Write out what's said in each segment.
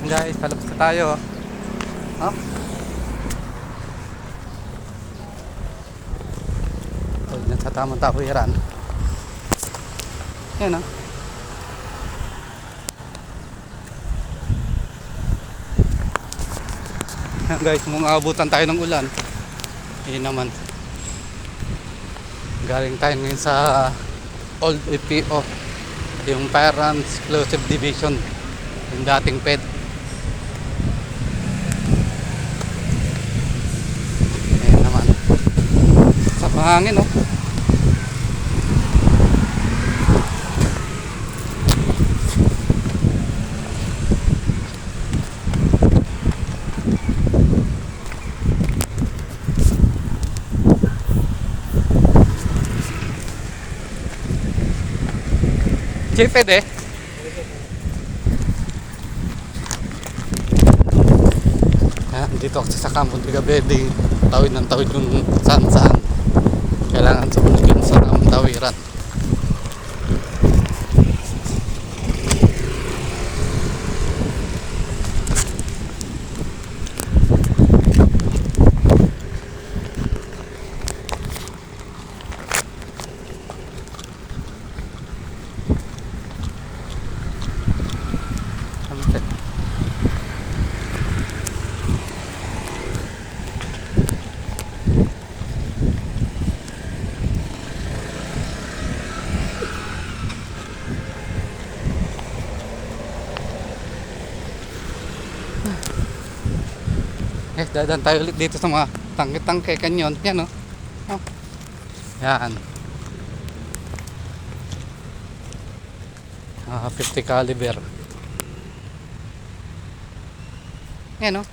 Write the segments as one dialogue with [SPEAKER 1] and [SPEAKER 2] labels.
[SPEAKER 1] Guys, palabas na tayo. Oh. Oh, yan sa tamang tawiran. Yan, oh. Yan guys, mong abutan tayo ng ulan. Yun naman. Galing tayo ngayon sa Old EPO, yung Fire and Explosive Division, yung dating PED. Ayan naman, sa pangangin, oh. Che, pwede? Dito kasi sa kampo, hindi ka pwede tawid ng tawid kung saan saan. Kailangan sumunod yun sa tamang tawiran. Dadan tayo ulit dito sa mga tangke-tangke kanyon. Yan, oh. Oh. Yan. 50 caliber. Yan, oh.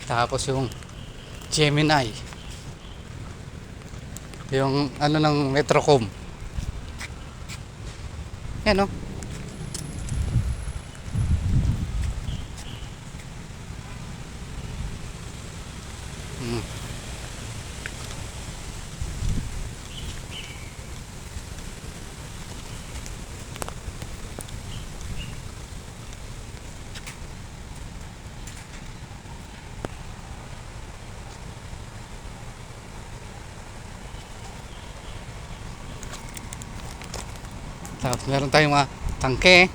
[SPEAKER 1] Tapos yung Gemini. Yung ano ng Metrocom. Yan, oh. Tapos meron tayong mga tangke.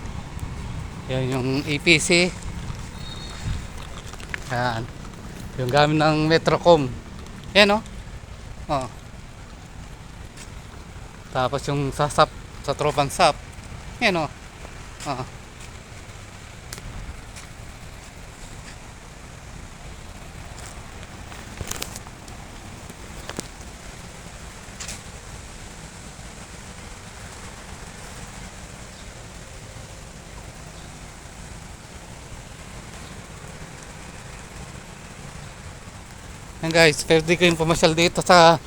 [SPEAKER 1] Yan yung EPC. Yan. Yung gamit ng Metrocom. Yan, oh. Oh. Tapos yung sa SAP, sa tropang SAP. Yan, oh. Oh. Yan guys, pwede kayong pumasyal dito sa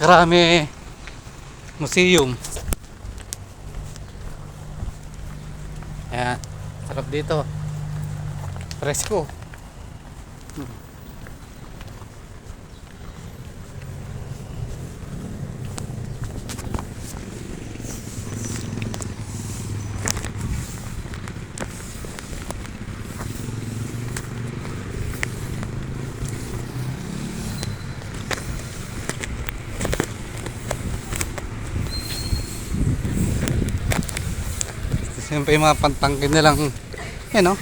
[SPEAKER 1] Karami Museum. Ayan, sarap dito. Presko. Siyempre yung mga pantangkin nilang, yan, no?